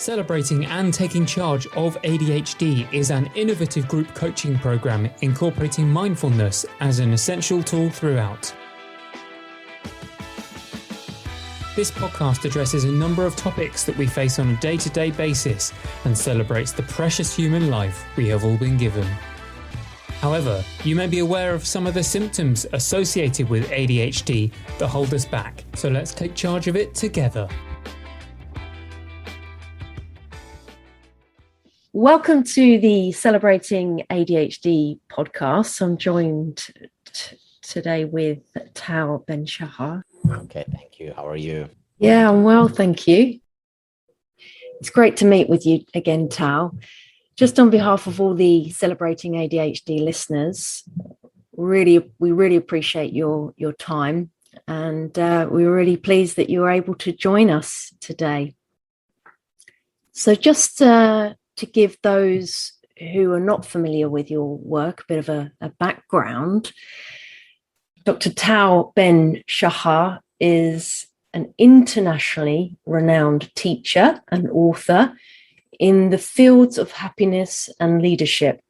Celebrating and Taking Charge of ADHD is an innovative group coaching program incorporating mindfulness as an essential tool throughout. This podcast addresses a number of topics that we face on a day-to-day basis and celebrates the precious human life we have all been given. However, you may be aware of some of the symptoms associated with ADHD that hold us back, so let's take charge of it together. Welcome to the Celebrating ADHD podcast. I'm joined today with Tal Ben Shahar. Okay, thank you. How are you? Yeah, I'm well, thank you. It's great to meet with you again, Tal. Just on behalf of all the Celebrating ADHD listeners, we really appreciate your time, and we're really pleased that you were able to join us today. So just to give those who are not familiar with your work a bit of a background, Dr. Tal Ben Shahar is an internationally renowned teacher and author in the fields of happiness and leadership.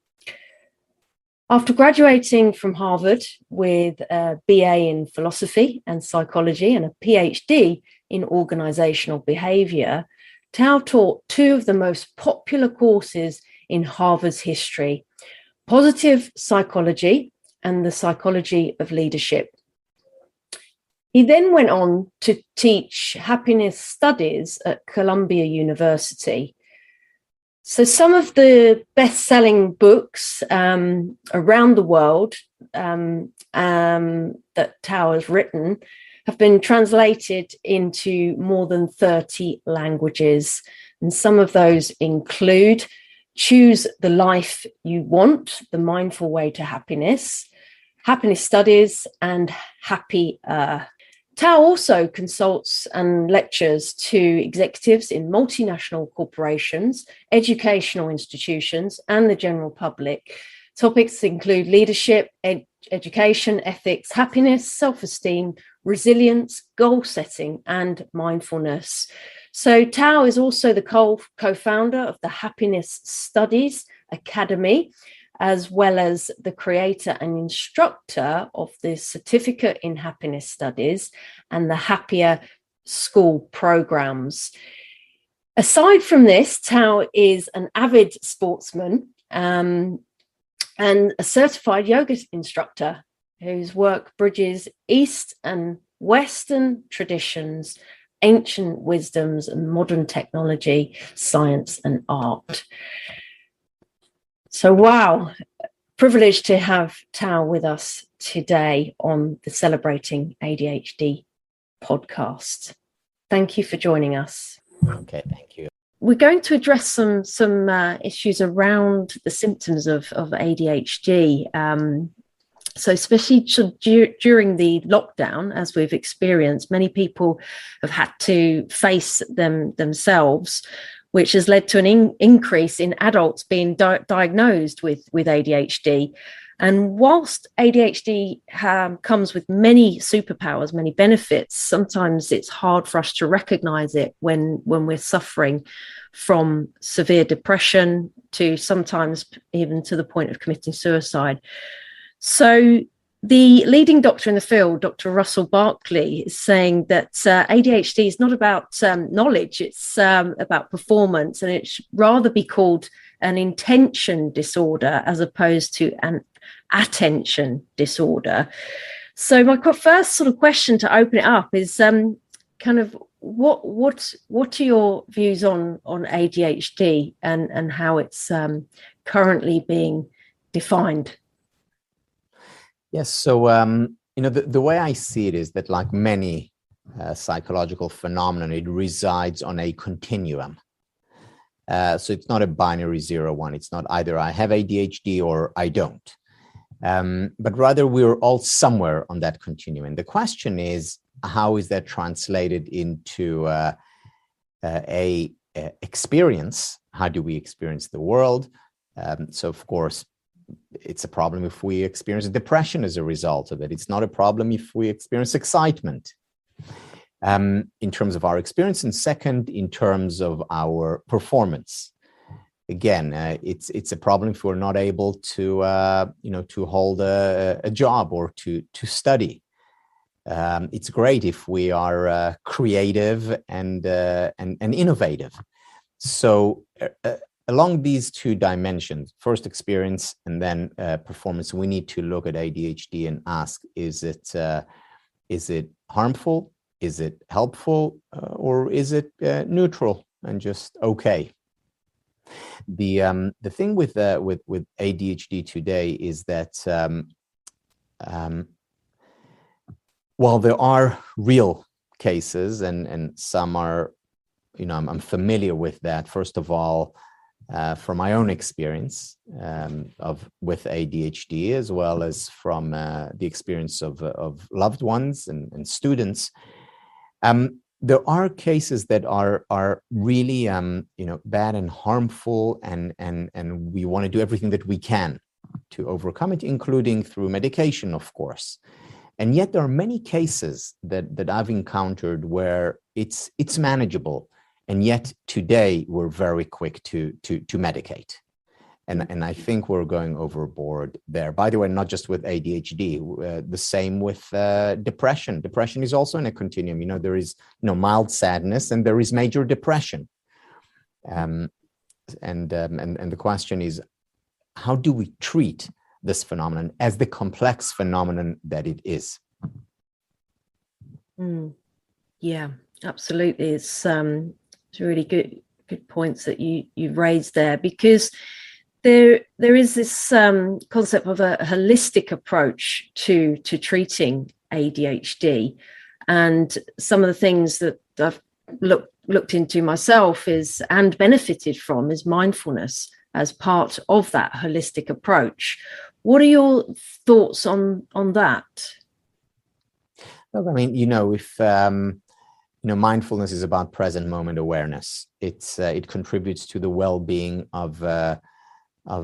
After graduating from Harvard with a BA in philosophy and psychology and a PhD in organizational behavior, Tal taught two of the most popular courses in Harvard's history: positive psychology and the psychology of leadership. He then went on to teach happiness studies at Columbia University. So some of the best-selling books around the world that Tal has written have been translated into more than 30 languages. And some of those include Choose the Life You Want, The Mindful Way to Happiness, Happiness Studies, and Happier. Tal also consults and lectures to executives in multinational corporations, educational institutions, and the general public. Topics include leadership, education, ethics, happiness, self-esteem, resilience, goal setting, and mindfulness. So Tal is also the co-founder of the Happiness Studies Academy, as well as the creator and instructor of the Certificate in Happiness Studies and the Happier School programs. Aside from this, Tal is an avid sportsman and a certified yoga instructor whose work bridges East and Western traditions, ancient wisdoms, and modern technology, science, and art. So, wow, privileged to have Tal with us today on the Celebrating ADHD podcast. Thank you for joining us. Okay, thank you. We're going to address some issues around the symptoms of ADHD. So especially during the lockdown, as we've experienced, many people have had to face them themselves, which has led to an increase in adults being diagnosed with ADHD. And whilst ADHD comes with many superpowers, many benefits, sometimes it's hard for us to recognize it when we're suffering from severe depression to sometimes even to the point of committing suicide. So the leading doctor in the field, Dr. Russell Barkley, is saying that ADHD is not about knowledge, it's about performance, and it should rather be called an intention disorder as opposed to an attention disorder. So my first sort of question to open it up is kind of what are your views on ADHD and how it's currently being defined? Yes, so the way I see it is that, like many psychological phenomena, it resides on a continuum. So it's not a binary 0-1. It's not either I have ADHD or I don't. But rather we're all somewhere on that continuum. The question is, how is that translated into a experience? How do we experience the world? So of course, it's a problem if we experience depression as a result of it. It's not a problem if we experience excitement. in terms of our experience, and second, in terms of our performance. Again, it's a problem if we're not able to to hold a job or to study. It's great if we are creative and innovative. So along these two dimensions, first experience and then performance, we need to look at ADHD and ask: is it harmful? Is it helpful? Or is it neutral and just okay? The thing with ADHD today is that while there are real cases, and some are, I'm familiar with that. First of all, from my own experience with ADHD, as well as from the experience of loved ones and students. There are cases that are really bad and harmful, and we want to do everything that we can to overcome it, including through medication, of course. And yet there are many cases that I've encountered where it's manageable, and yet today we're very quick to medicate. And I think we're going overboard there. By the way, not just with ADHD, the same with depression. Depression is also in a continuum. There is mild sadness and there is major depression. And the question is, how do we treat this phenomenon as the complex phenomenon that it is? Yeah, absolutely. It's really good points that you've raised there, because there is this concept of a holistic approach to treating ADHD, and some of the things that I've looked into myself and benefited from is mindfulness as part of that holistic approach. What are your thoughts on that? Well, I mean, if mindfulness is about present moment awareness. It contributes to the well-being of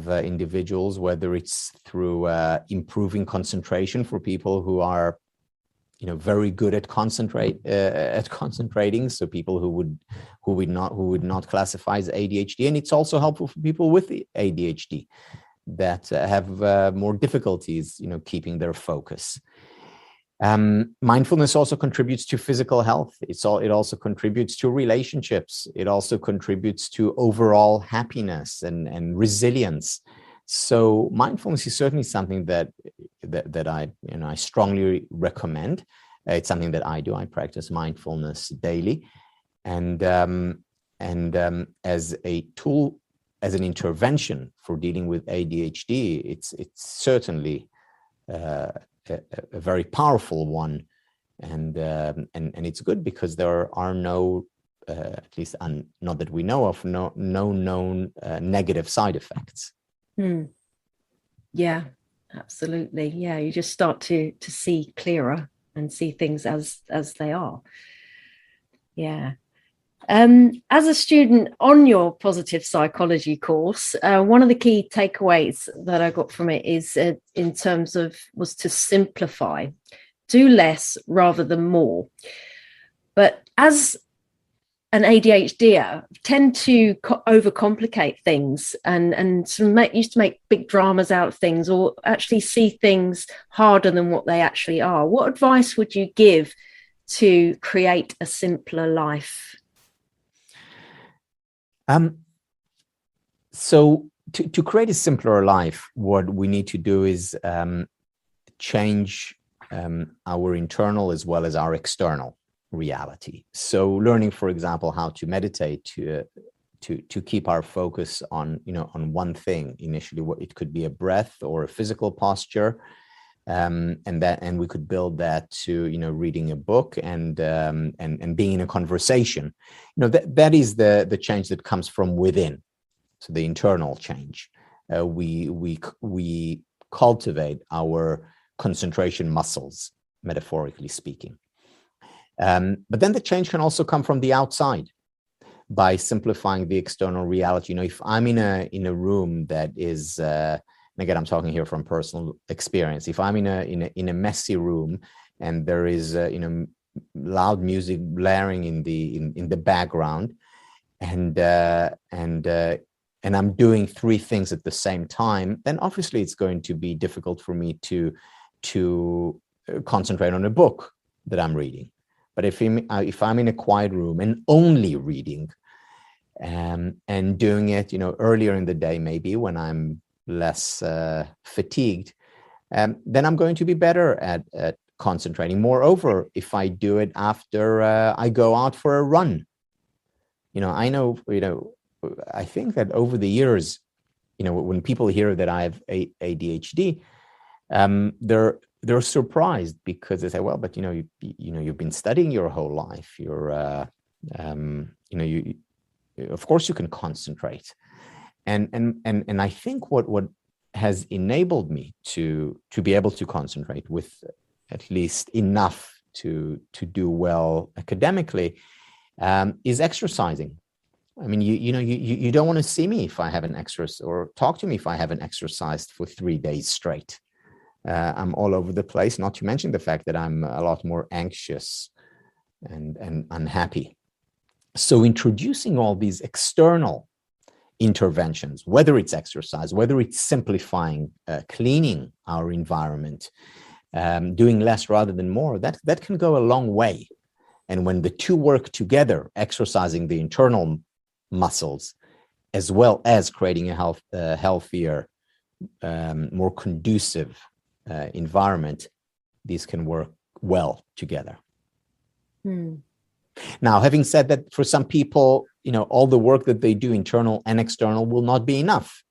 individuals, whether it's through improving concentration for people who are, very good at concentrating. So people who would not classify as ADHD, and it's also helpful for people with ADHD that have more difficulties, keeping their focus. Mindfulness also contributes to physical health. It also contributes to relationships. It also contributes to overall happiness and resilience. So mindfulness is certainly something that I strongly recommend. It's something that I do. I practice mindfulness daily, and as a tool, as an intervention for dealing with ADHD, it's certainly a very powerful one, and it's good because there are no, at least not that we know of, no known negative side effects. Yeah, absolutely. Yeah, you just start to see clearer and see things as they are. Yeah. As a student on your positive psychology course, one of the key takeaways that I got from it is was to simplify, do less rather than more. But as an ADHDer, tend to overcomplicate things and used to make big dramas out of things, or actually see things harder than what they actually are. What advice would you give to create a simpler life? So to create a simpler life, what we need to do is change our internal as well as our external reality. So learning, for example, how to meditate to keep our focus on one thing. Initially, it could be a breath or a physical posture, and we could build that to reading a book and being in a conversation. That is the change that comes from within. So the internal change. We cultivate our concentration muscles, metaphorically speaking. But then the change can also come from the outside by simplifying the external reality. If I'm in a room that is, and again, I'm talking here from personal experience. If I'm in a messy room and there is loud music blaring in the background, and I'm doing three things at the same time, then obviously it's going to be difficult for me to concentrate on a book that I'm reading. But if I'm in a quiet room and only reading, and doing it, earlier in the day, maybe when I'm less fatigued, then I'm going to be better at concentrating. Moreover, if I do it after I go out for a run, I know, I think that over the years, when people hear that I have ADHD, they're surprised, because they say, well, but you've been studying your whole life. You're of course you can concentrate, and I think what has enabled me to be able to concentrate with at least enough to do well academically, is exercising. I mean, you don't want to see me if I haven't exercised, or talk to me if I haven't exercised for 3 days straight. I'm all over the place, not to mention the fact that I'm a lot more anxious and unhappy. So introducing all these external interventions, whether it's exercise, whether it's simplifying, cleaning our environment, doing less rather than more, that can go a long way. And when the two work together, exercising the internal muscles, as well as creating a healthier, more conducive environment, these can work well together. Now, having said that, for some people, all the work that they do, internal and external, will not be enough.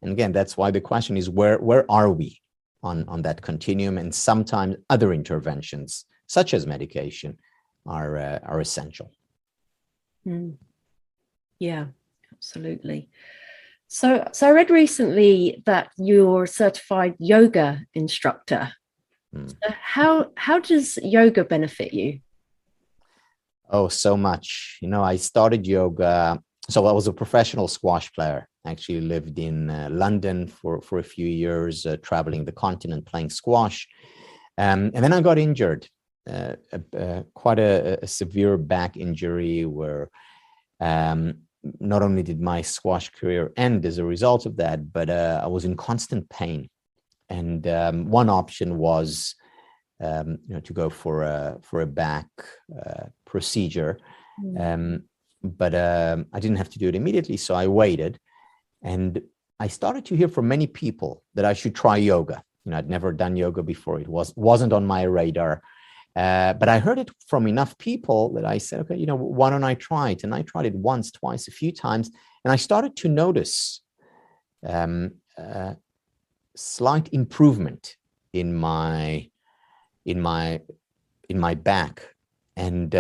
And again, that's why the question is, where are we on that continuum? And sometimes other interventions, such as medication, are essential. Yeah, absolutely. So I read recently that you're a certified yoga instructor. So how does yoga benefit you? Oh, so much. I started yoga. So I was a professional squash player. I actually lived in London for a few years, traveling the continent playing squash. And then I got injured, quite a severe back injury, where not only did my squash career end as a result of that, but I was in constant pain. And one option was to go for a back procedure, but I didn't have to do it immediately, so I waited, and I started to hear from many people that I should try yoga. I'd never done yoga before; it wasn't on my radar, but I heard it from enough people that I said, okay, why don't I try it? And I tried it once, twice, a few times, and I started to notice slight improvement in my back, and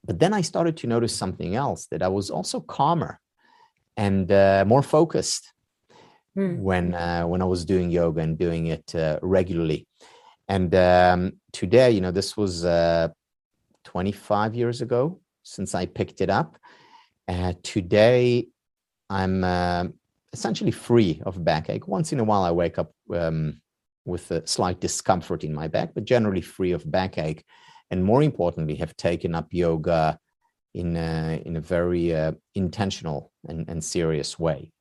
but then I started to notice something else, that I was also calmer and more focused when I was doing yoga and doing it regularly. And today, this was 25 years ago since I picked it up. Today, I'm essentially free of backache. Once in a while, I wake up with a slight discomfort in my back, but generally free of backache. And more importantly, have taken up yoga in a very intentional and serious way,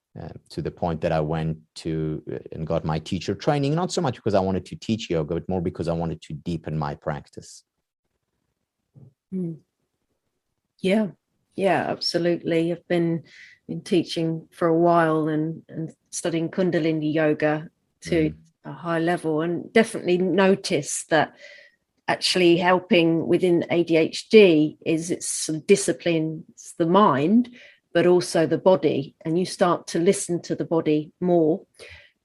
to the point that I went to and got my teacher training, not so much because I wanted to teach yoga, but more because I wanted to deepen my practice. Yeah, absolutely. I've been teaching for a while and studying Kundalini yoga to a high level, and definitely notice that actually helping within ADHD is it's disciplines the mind, but also the body, and you start to listen to the body more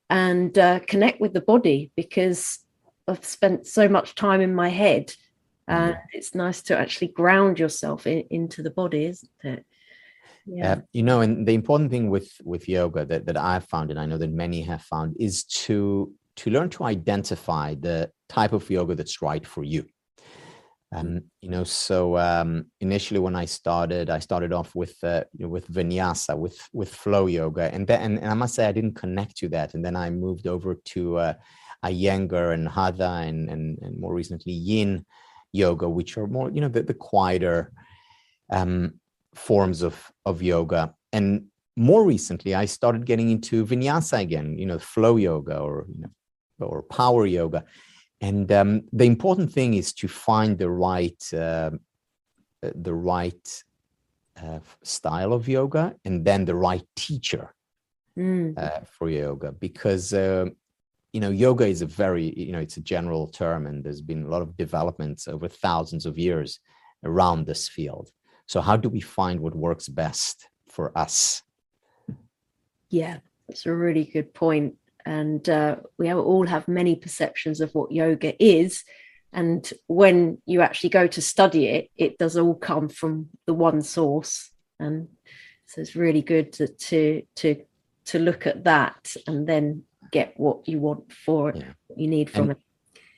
and connect with the body, because I've spent so much time in my head, and it's nice to actually ground yourself into the body, isn't it? Yeah. And the important thing with yoga that I've found, and I know that many have found, is to learn to identify the type of yoga that's right for you. So initially when I started off with vinyasa, with flow yoga, and I must say I didn't connect to that, and then I moved over to Iyengar and Hatha and more recently Yin, yoga, which are more, the quieter forms of yoga. And more recently, I started getting into vinyasa again, flow yoga or power yoga. And the important thing is to find the right style of yoga, and then the right teacher for yoga, because yoga is a very, it's a general term, and there's been a lot of developments over thousands of years around this field. So how do we find what works best for us? Yeah, that's a really good point. And we all have many perceptions of what yoga is. And when you actually go to study it, it does all come from the one source. And so it's really good to look at that and then get what you want for it, what you need from it.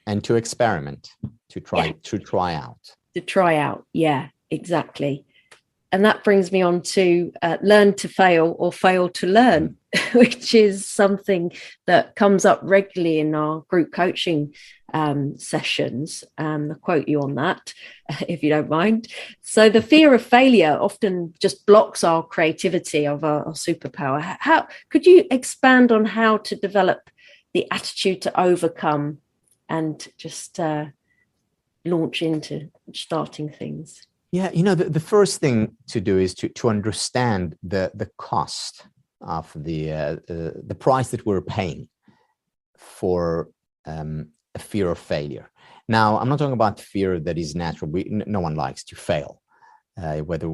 And to experiment, to try out. Yeah, exactly. And that brings me on to learn to fail or fail to learn, which is something that comes up regularly in our group coaching sessions. I'll quote you on that, if you don't mind. So the fear of failure often just blocks our creativity, of our superpower. How could you expand on how to develop the attitude to overcome and just launch into starting things? Yeah, the first thing to do is to understand the cost of the price that we're paying for a fear of failure. Now, I'm not talking about fear that is natural. No one likes to fail, whether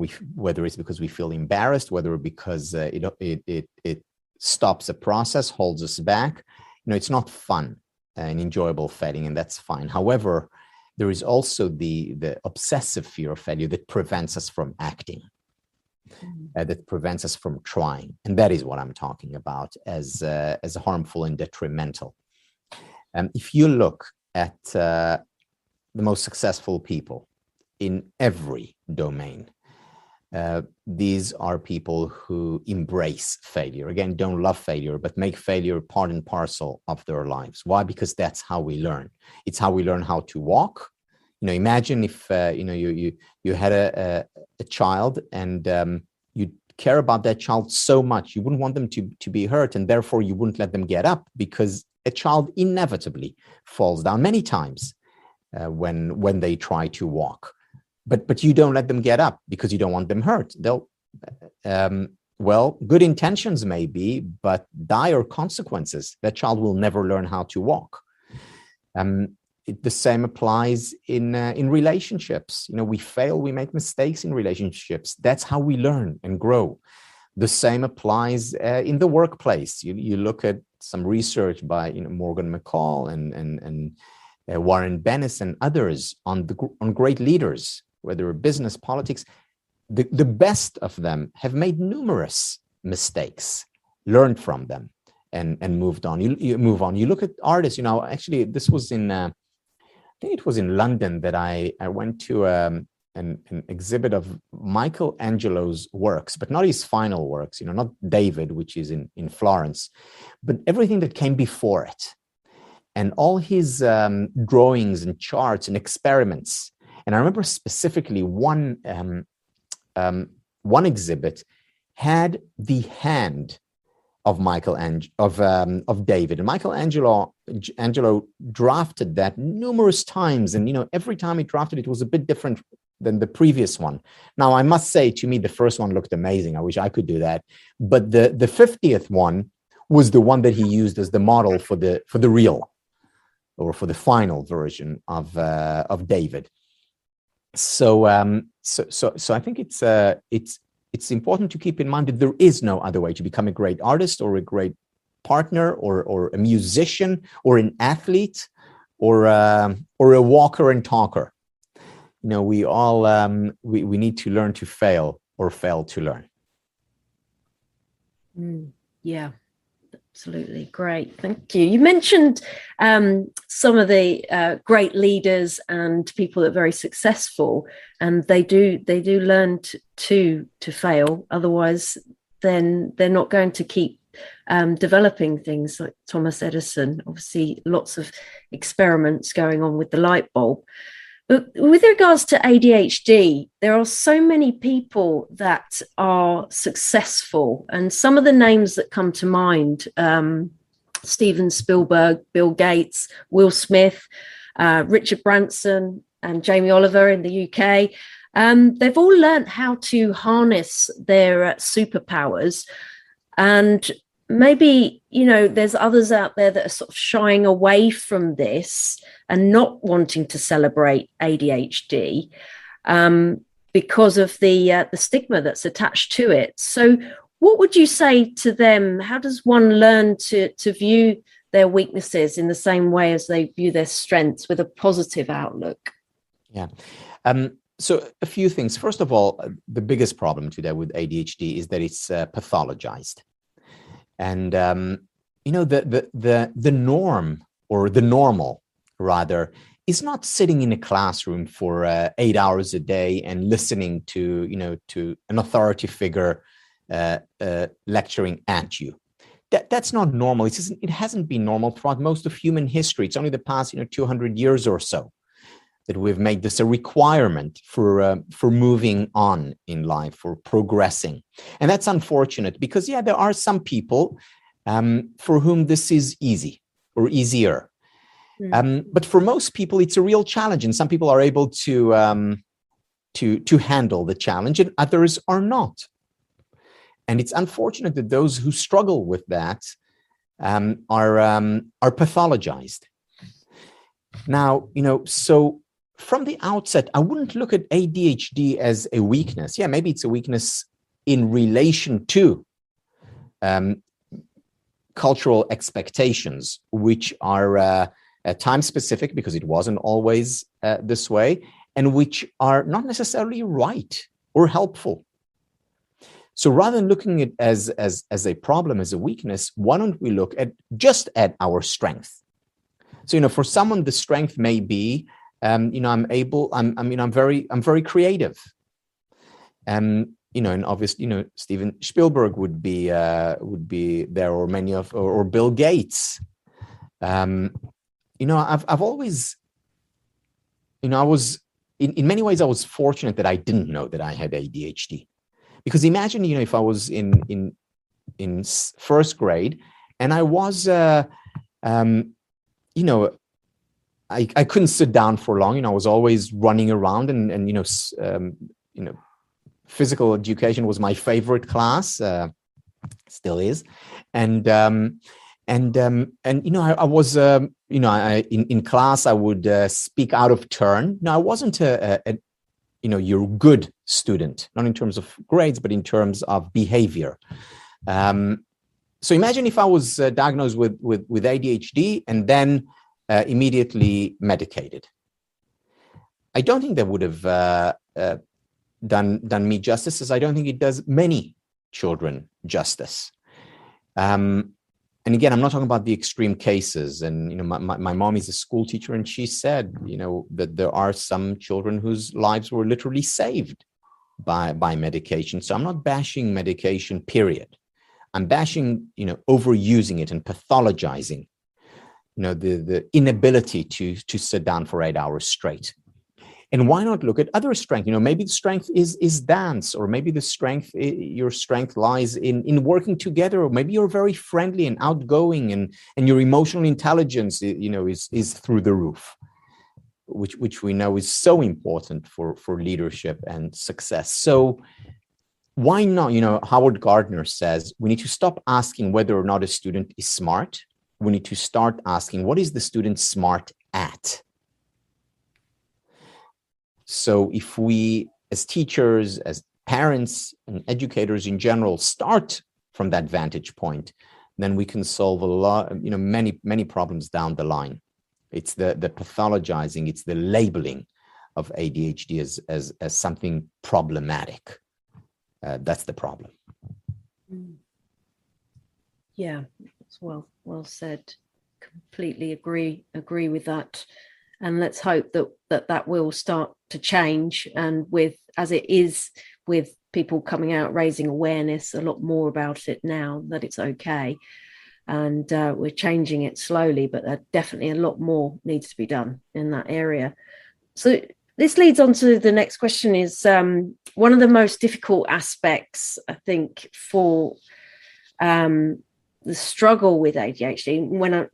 it's because we feel embarrassed, whether because it stops a process, holds us back. It's not fun and enjoyable failing, and that's fine. However, there is also the obsessive fear of failure that prevents us from acting, that prevents us from trying. And that is what I'm talking about as harmful and detrimental. If you look at the most successful people in every domain, these are people who embrace failure. Again, don't love failure, but make failure part and parcel of their lives. Why? Because that's how we learn. It's how we learn how to walk. Imagine if you had a child, and you care about that child so much, you wouldn't want them to be hurt, and therefore you wouldn't let them get up, because a child inevitably falls down many times when they try to walk. But you don't let them get up because you don't want them hurt. They'll, good intentions maybe, but dire consequences. That child will never learn how to walk. The same applies in relationships. We fail, we make mistakes in relationships. That's how we learn and grow. The same applies in the workplace. You look at some research by Morgan McCall and Warren Bennis and others on great leaders, whether business, politics. The best of them have made numerous mistakes, learned from them, and moved on. You move on. You look at artists. Actually, this was I think it was in London that I went to an exhibit of Michelangelo's works, but not his final works. Not David, which is in Florence, but everything that came before it, and all his drawings and charts and experiments. And I remember specifically one exhibit had the hand of of David, and Michelangelo drafted that numerous times, and every time he drafted it was a bit different than the previous one. Now, I must say, to me, the first one looked amazing. I wish I could do that, but the 50th one was the one that he used as the model for the real, or for the final version of David. So I think it's important to keep in mind that there is no other way to become a great artist, or a great partner, or a musician, or an athlete, or a walker and talker. We all we need to learn to fail, or fail to learn. Yeah. Absolutely. Great. Thank you. You mentioned some of the great leaders and people that are very successful, and they do learn to fail. Otherwise, then they're not going to keep developing things, like Thomas Edison. Obviously, lots of experiments going on with the light bulb. But with regards to ADHD, there are so many people that are successful, and some of the names that come to mind, Steven Spielberg, Bill Gates, Will Smith, Richard Branson, and Jamie Oliver in the UK. They've all learned how to harness their superpowers. And maybe, there's others out there that are sort of shying away from this and not wanting to celebrate ADHD because of the stigma that's attached to it. So what would you say to them? How does one learn to view their weaknesses in the same way as they view their strengths, with a positive outlook? Yeah. So a few things. First of all, the biggest problem today with ADHD is that it's pathologized. And, the norm, or the normal rather, is not sitting in a classroom for 8 hours a day and listening to an authority figure lecturing at you. That's not normal. It hasn't been normal throughout most of human history. It's only the past 200 years or so that we've made this a requirement for moving on in life, for progressing. And that's unfortunate because, there are some people for whom this is easy or easier. But for most people, it's a real challenge. And some people are able to handle the challenge and others are not. And it's unfortunate that those who struggle with that are pathologized. Now, so from the outset, I wouldn't look at ADHD as a weakness. Yeah, maybe it's a weakness in relation to cultural expectations, which are time specific because it wasn't always this way, and which are not necessarily right or helpful. So rather than looking at it as a problem, as a weakness, why don't we look at our strength? So, for someone, the strength may be, I'm very creative. And obviously, Steven Spielberg would be there, or many or Bill Gates. I've always, I was, in many ways, I was fortunate that I didn't know that I had ADHD. Because imagine, if I was in first grade and I was, I couldn't sit down for long. I was always running around, and physical education was my favorite class, still is, and I was, in class I would speak out of turn. Now, I wasn't you're a good student, not in terms of grades, but in terms of behavior. So imagine if I was diagnosed with ADHD and then immediately medicated. I don't think that would have done me justice, as I don't think it does many children justice. And again, I'm not talking about the extreme cases. And my mom is a school teacher, and she said, that there are some children whose lives were literally saved by medication. So I'm not bashing medication, period. I'm bashing, overusing it and pathologizing, the inability to sit down for 8 hours straight. And why not look at other strength? Maybe the strength is dance, or maybe your strength lies in working together, or maybe you're very friendly and outgoing, and your emotional intelligence, is through the roof, which we know is so important for leadership and success. So why not? Howard Gardner says we need to stop asking whether or not a student is smart. We need to start asking, what is the student smart at? So if we, as teachers, as parents and educators in general, start from that vantage point, then we can solve a lot, many problems down the line. It's the pathologizing, it's the labeling of ADHD as something problematic. That's the problem. Yeah, it's well said. Completely agree with that. And let's hope that will start to change. And as it is with people coming out, raising awareness a lot more about it now, that it's okay. And we're changing it slowly, but definitely a lot more needs to be done in that area. So this leads on to the next question. Is one of the most difficult aspects, I think, for the struggle with ADHD, when I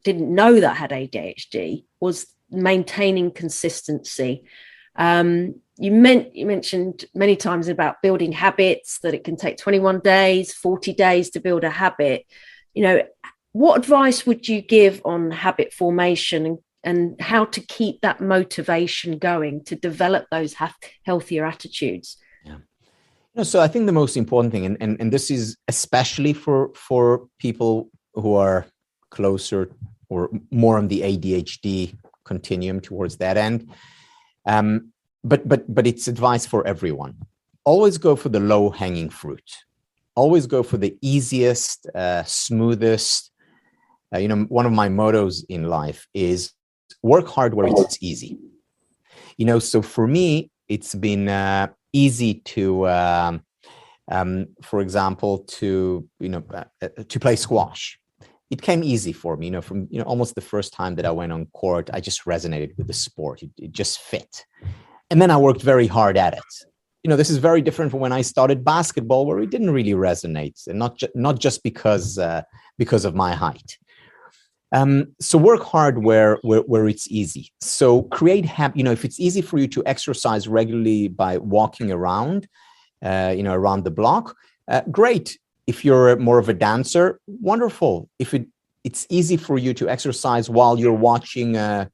didn't know that I had ADHD, was maintaining consistency. You mentioned many times about building habits, that it can take 21 days, 40 days to build a habit. What advice would you give on habit formation and how to keep that motivation going to develop those healthier attitudes? Yeah. So I think the most important thing, and this is especially for people who are closer or more on the ADHD continuum towards that end, but it's advice for everyone. Always go for the low-hanging fruit. Always go for the easiest, smoothest. One of my mottos in life is work hard where it's easy. So for me, it's been easy to, for example, to play squash. It came easy for me, from almost the first time that I went on court. I just resonated with the sport. It just fit, and then I worked very hard at it. This is very different from when I started basketball, where it didn't really resonate, and not just because of my height. So work hard where it's easy. So create habit. If it's easy for you to exercise regularly by walking around, around the block, great. If you're more of a dancer, wonderful. If it's easy for you to exercise while you're watching a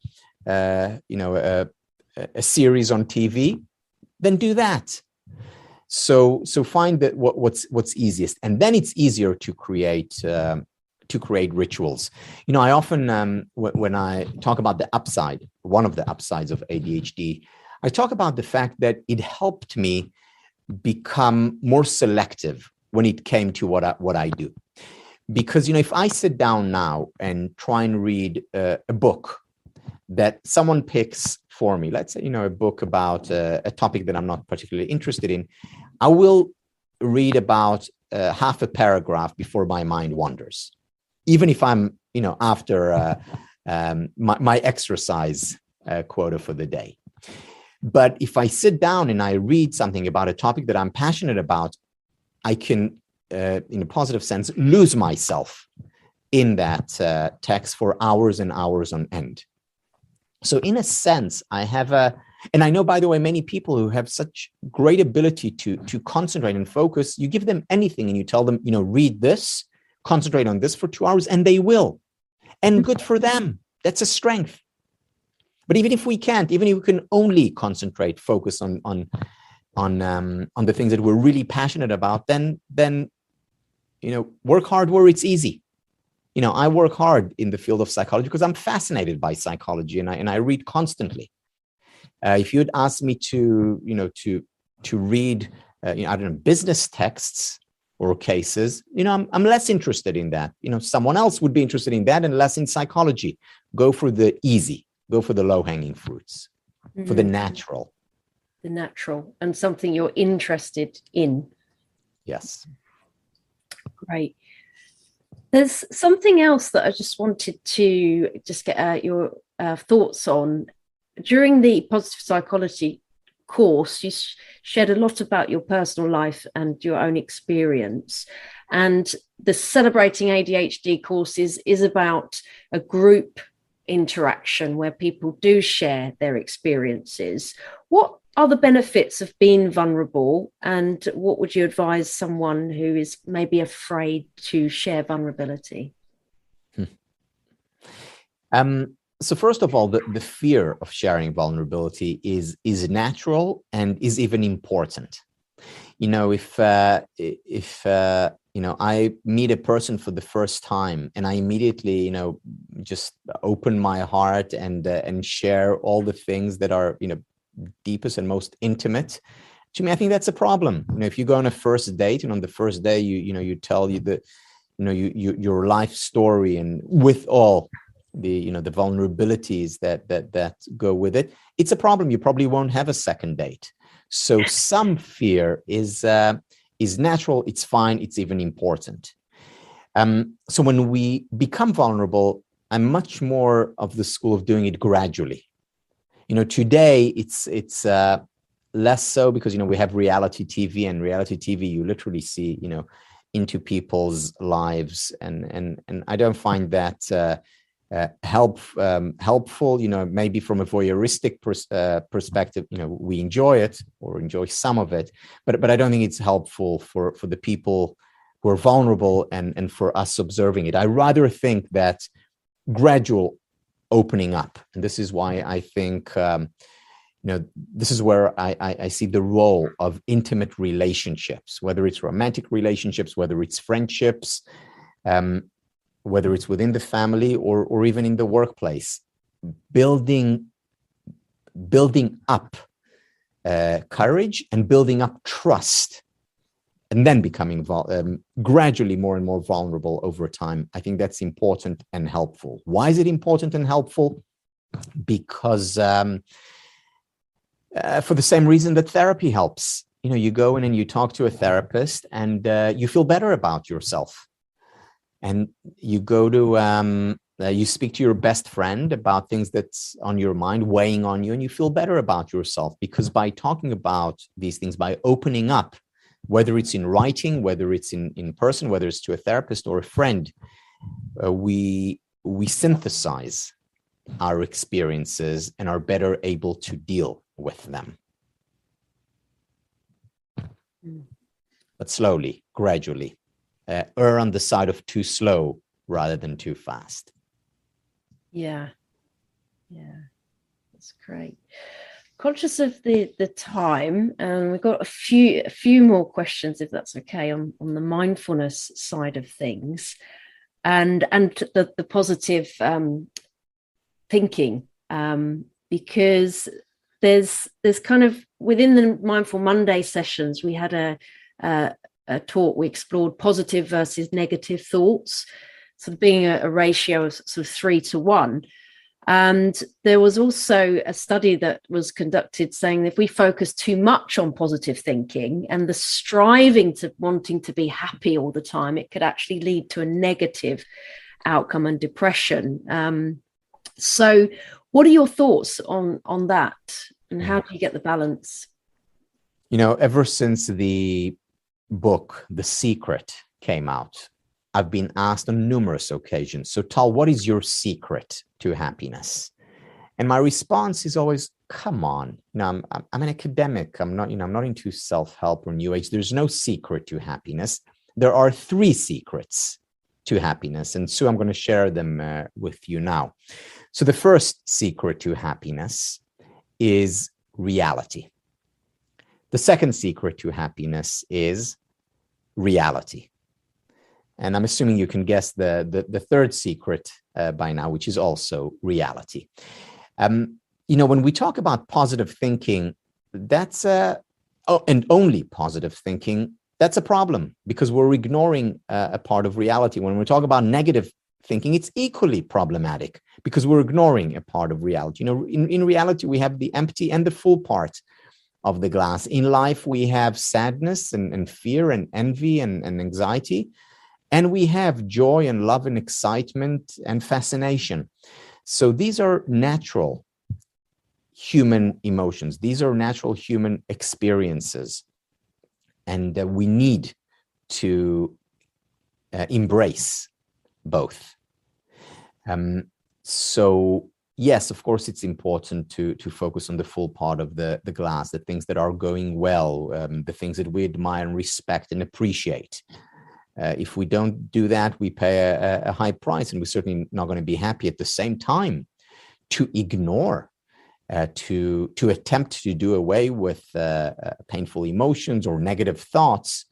series on TV, then do that. So find that what's easiest, and then it's easier to create rituals. I often, when I talk about the upside, one of the upsides of ADHD, I talk about the fact that it helped me become more selective when it came to what I do. Because, if I sit down now and try and read a book that someone picks for me, let's say, a book about a topic that I'm not particularly interested in, I will read about half a paragraph before my mind wanders. Even if I'm, after my exercise quota for the day. But if I sit down and I read something about a topic that I'm passionate about, I can, in a positive sense, lose myself in that text for hours and hours on end. So in a sense, I have and I know, by the way, many people who have such great ability to concentrate and focus, you give them anything and you tell them, read this, concentrate on this for 2 hours, and they will. And good for them. That's a strength. But even if we can't, even if we can only concentrate, focus on the things that we're really passionate about, then work hard where it's easy. I work hard in the field of psychology because I'm fascinated by psychology, and I read constantly. If you'd ask me to read, business texts or cases, I'm less interested in that. Someone else would be interested in that and less in psychology. Go for the easy, go for the low-hanging fruits, for the natural. The natural, and something you're interested in. Yes. Great. There's something else that I just wanted to get your thoughts on. During the positive psychology course, you shared a lot about your personal life and your own experience. And the Celebrating ADHD course is about a group interaction where people do share their experiences. What are the benefits of being vulnerable, and what would you advise someone who is maybe afraid to share vulnerability? So first of all, the fear of sharing vulnerability is natural and is even important. If I meet a person for the first time and I immediately, just open my heart and share all the things that are, deepest and most intimate, to me, I think that's a problem. If you go on a first date and on the first day, you tell your life story, and with all the vulnerabilities that go with it, it's a problem. You probably won't have a second date. So some fear is natural. It's fine. It's even important. So when we become vulnerable, I'm much more of the school of doing it gradually. Today it's less so because, we have reality TV, and reality TV, you literally see, into people's lives. And I don't find that helpful, maybe from a voyeuristic perspective, we enjoy it or enjoy some of it, but I don't think it's helpful for the people who are vulnerable and for us observing it. I rather think that gradual opening up, and this is why I think, this is where I see the role of intimate relationships, whether it's romantic relationships, whether it's friendships, whether it's within the family or even in the workplace, building up courage and building up trust, and then becoming gradually more and more vulnerable over time. I think that's important and helpful. Why is it important and helpful? Because for the same reason that therapy helps. You go in and you talk to a therapist, and you feel better about yourself. And you go to, you speak to your best friend about things that's on your mind, weighing on you, and you feel better about yourself, because by talking about these things, by opening up, whether it's in writing, whether it's in person, whether it's to a therapist or a friend, we synthesize our experiences and are better able to deal with them. But slowly, gradually. Err on the side of too slow rather than too fast. Yeah, that's great. Conscious of the time, and we've got a few more questions, if that's okay, on the mindfulness side of things, and the positive thinking, because there's kind of within the Mindful Monday sessions, we had a talk. We explored positive versus negative thoughts, sort of being a ratio of sort of 3 to 1. And there was also a study that was conducted saying that if we focus too much on positive thinking and the striving to wanting to be happy all the time, it could actually lead to a negative outcome and depression. So what are your thoughts on that, and how do you get the balance? Ever since the book The Secret came out, I've been asked on numerous occasions, so Tal, what is your secret to happiness? And my response is always, come on, I'm an academic. I'm not into self-help or new age. There's no secret to happiness. There are 3 secrets to happiness, and so I'm going to share them with you now. So the first secret to happiness is reality. The second secret to happiness is reality. And I'm assuming you can guess the third secret by now, which is also reality. When we talk about positive thinking, that's and only positive thinking, that's a problem, because we're ignoring a part of reality. When we talk about negative thinking, it's equally problematic, because we're ignoring a part of reality. In reality, we have the empty and the full part of the glass. In life, we have sadness and fear and envy and anxiety. And we have joy and love and excitement and fascination. So these are natural human emotions. These are natural human experiences. And we need to embrace both. So yes, of course, it's important to focus on the full part of the glass, the things that are going well, the things that we admire and respect and appreciate. If we don't do that, we pay a high price, and we're certainly not going to be happy. At the same time, to ignore, to attempt to do away with painful emotions or negative thoughts,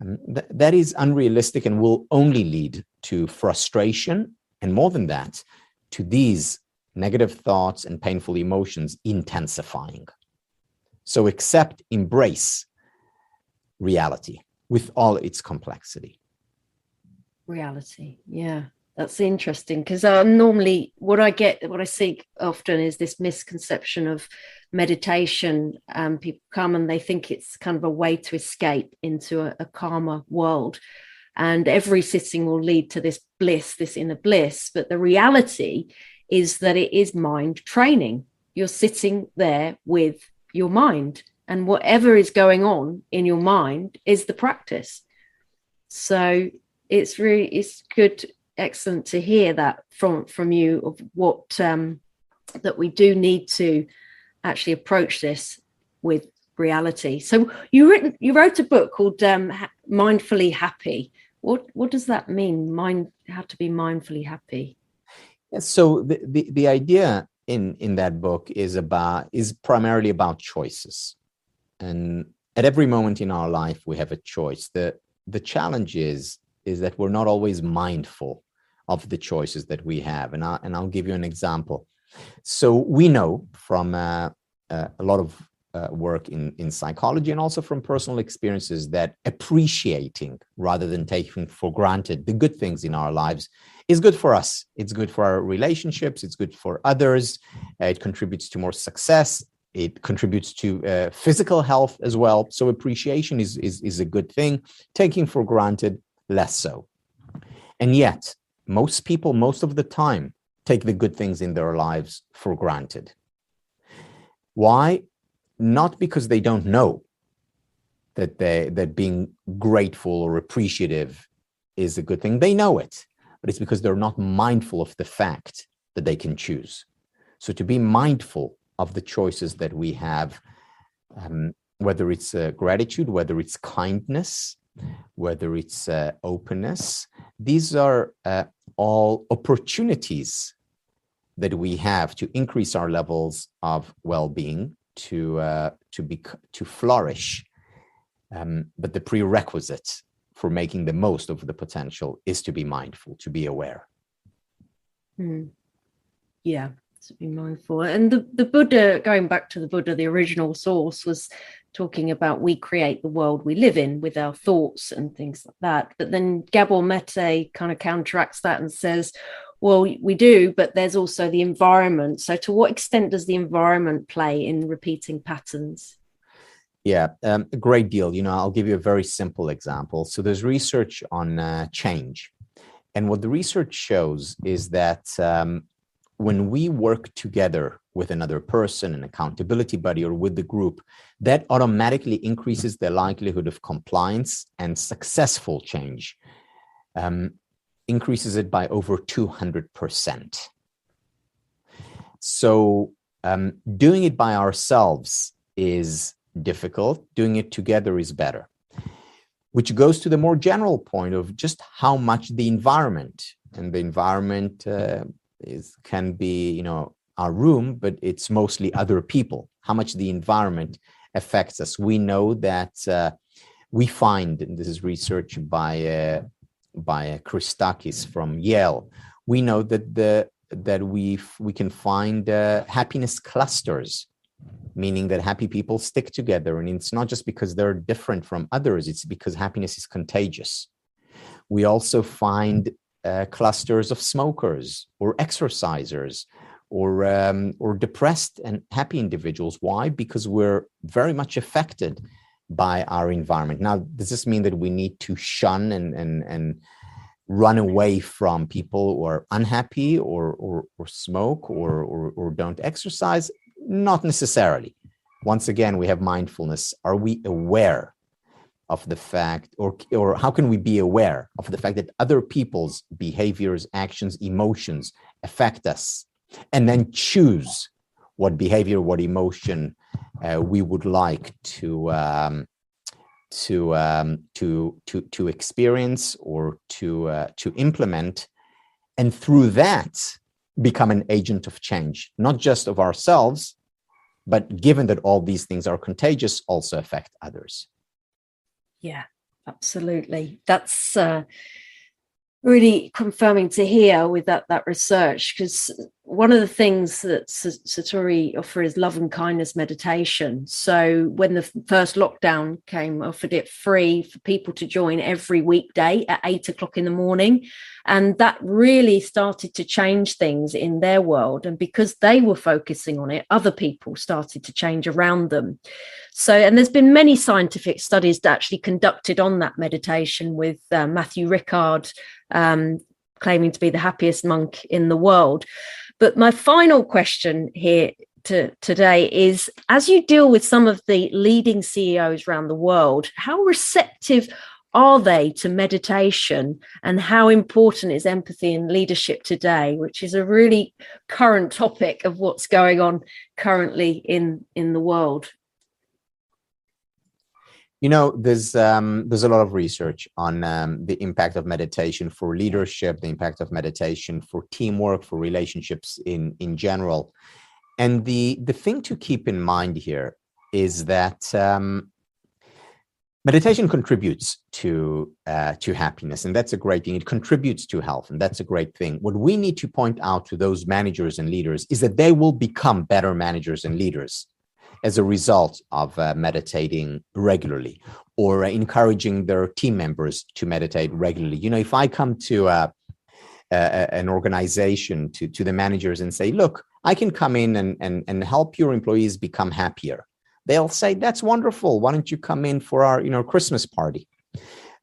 that is unrealistic and will only lead to frustration, and more than that, to these negative thoughts and painful emotions intensifying. So embrace reality with all its complexity. Reality, yeah, that's interesting, because normally what I see often is this misconception of meditation. People come and they think it's kind of a way to escape into a calmer world, and every sitting will lead to this bliss, this inner bliss. But the reality is that it is mind training. you're sitting there with your mind, and whatever is going on in your mind is the practice. So it's good, excellent to hear that from you, of what that we do need to actually approach this with reality. So you wrote a book called Mindfully Happy. What does that mean? How to be mindfully happy? So the idea in that book is primarily about choices. And at every moment in our life, we have a choice. The challenge is that we're not always mindful of the choices that we have. And I'll give you an example. So we know from a lot of work in psychology, and also from personal experiences, that appreciating rather than taking for granted the good things in our lives is good for us. It's good for our relationships. It's good for others. It contributes to more success. It contributes to physical health as well. So appreciation is a good thing. Taking for granted, less so. And yet, most people, most of the time, take the good things in their lives for granted. Why? Not because they don't know that being grateful or appreciative is a good thing. They know it, but it's because they're not mindful of the fact that they can choose. So to be mindful of the choices that we have, whether it's gratitude, whether it's kindness, whether it's openness, these are all opportunities that we have to increase our levels of well-being, to flourish. But the prerequisite for making the most of the potential is to be mindful, to be aware. Yeah, to be mindful. And the Buddha, going back to the Buddha, the original source, was talking about we create the world we live in with our thoughts and things like that. But then Gabor Mate kind of counteracts that and says, well, we do, but there's also the environment. So to what extent does the environment play in repeating patterns? Yeah, a great deal. I'll give you a very simple example. So there's research on change. And what the research shows is that when we work together with another person, an accountability buddy, or with the group, that automatically increases the likelihood of compliance and successful change. Increases it by over 200%. So doing it by ourselves is difficult. Doing it together is better, which goes to the more general point of just how much the environment, and the environment can be, our room, but it's mostly other people, how much the environment affects us. We know that we find, and this is research by Christakis from Yale, we know that we can find happiness clusters, meaning that happy people stick together. And it's not just because they're different from others, it's because happiness is contagious. We also find clusters of smokers or exercisers or depressed and happy individuals. Why? Because we're very much affected by our environment. Now, does this mean that we need to shun and run away from people who are unhappy or smoke or don't exercise? Not necessarily. Once again, we have mindfulness. Are we aware of the fact, or how can we be aware of the fact that other people's behaviors, actions, emotions affect us, and then choose what behavior, what emotion we would like to experience or to implement, and through that become an agent of change, not just of ourselves, but given that all these things are contagious, also affect others. Yeah, absolutely. That's really confirming to hear with that research, because one of the things that Satori offers is love and kindness meditation. So when the first lockdown came, offered it free for people to join every weekday at 8 o'clock in the morning. And that really started to change things in their world. And because they were focusing on it, other people started to change around them. So, and there's been many scientific studies that actually conducted on that meditation, with Matthew Ricard claiming to be the happiest monk in the world. But my final question here, today is, as you deal with some of the leading CEOs around the world, how receptive are they to meditation, and how important is empathy in leadership today, which is a really current topic of what's going on currently in the world? You know, there's a lot of research on the impact of meditation for leadership, the impact of meditation for teamwork, for relationships in general. And the thing to keep in mind here is that meditation contributes to happiness, and that's a great thing. It contributes to health, and that's a great thing. What we need to point out to those managers and leaders is that they will become better managers and leaders as a result of meditating regularly, or encouraging their team members to meditate regularly. You know, if I come to an organization, to the managers and say, look, I can come in and help your employees become happier, they'll say, that's wonderful. Why don't you come in for our, Christmas party?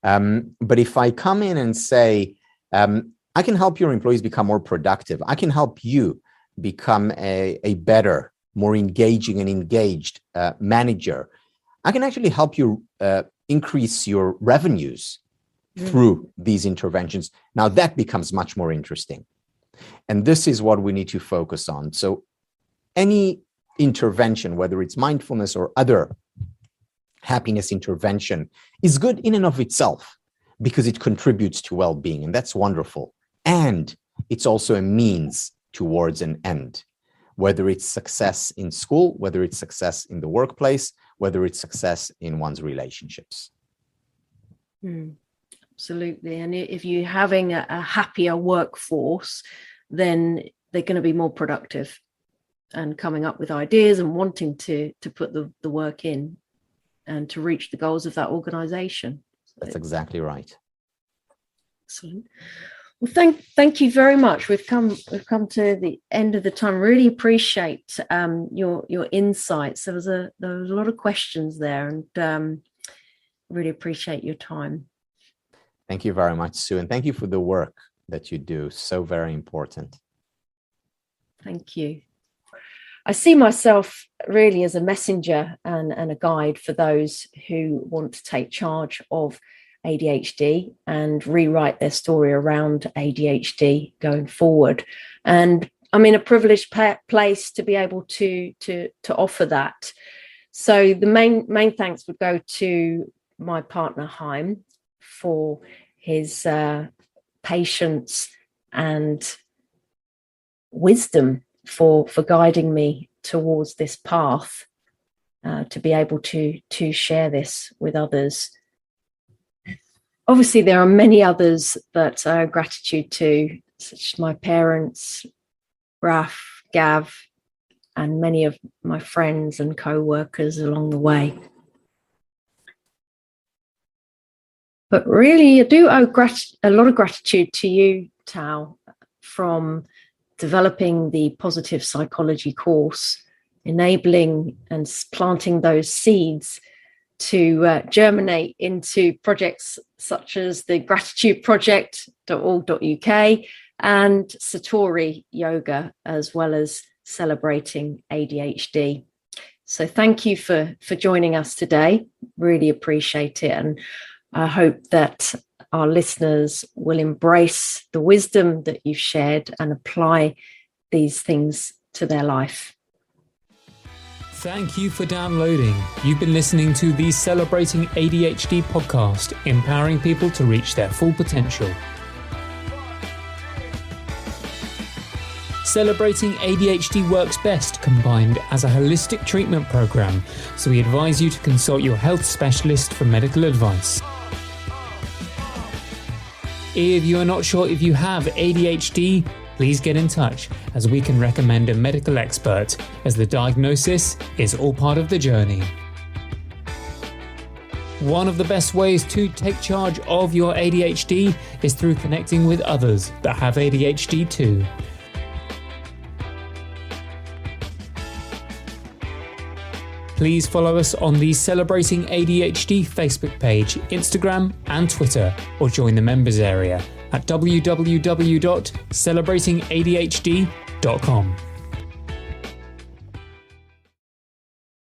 But if I come in and say, I can help your employees become more productive, I can help you become a better, more engaging and engaged manager, I can actually help you increase your revenues through these interventions. Now that becomes much more interesting. And this is what we need to focus on. So any intervention, whether it's mindfulness or other happiness intervention, is good in and of itself because it contributes to well-being, and that's wonderful. And it's also a means towards an end, whether it's success in school, whether it's success in the workplace, whether it's success in one's relationships. Absolutely. And if you're having a happier workforce, then they're going to be more productive and coming up with ideas and wanting to put the work in and to reach the goals of that organization. That's exactly right. Excellent. Well, thank you very much. We've come to the end of the time. Really appreciate your insights. There was a lot of questions there, and really appreciate your time. Thank you very much, Sue, and thank you for the work that you do. So very important. Thank you. I see myself really as a messenger and a guide for those who want to take charge of ADHD and rewrite their story around ADHD going forward. And I'm in a privileged place to be able to offer that. So the main thanks would go to my partner Chaim for his patience and wisdom for guiding me towards this path, to be able to share this with others. Obviously, there are many others that I owe gratitude to, such as my parents, Raf, Gav, and many of my friends and co-workers along the way. But really, I do owe a lot of gratitude to you, Tal, from developing the positive psychology course, enabling and planting those seeds to germinate into projects such as the gratitudeproject.org.uk and Satori Yoga, as well as celebrating ADHD. So thank you for joining us today. Really appreciate it. And I hope that our listeners will embrace the wisdom that you've shared and apply these things to their life. Thank you for downloading. You've been listening to the Celebrating ADHD podcast, empowering people to reach their full potential. Celebrating ADHD works best combined as a holistic treatment program, so we advise you to consult your health specialist for medical advice. If you are not sure if you have ADHD, please get in touch, as we can recommend a medical expert, as the diagnosis is all part of the journey. One of the best ways to take charge of your ADHD is through connecting with others that have ADHD too. Please follow us on the Celebrating ADHD Facebook page, Instagram and Twitter, or join the members area at www.celebratingadhd.com.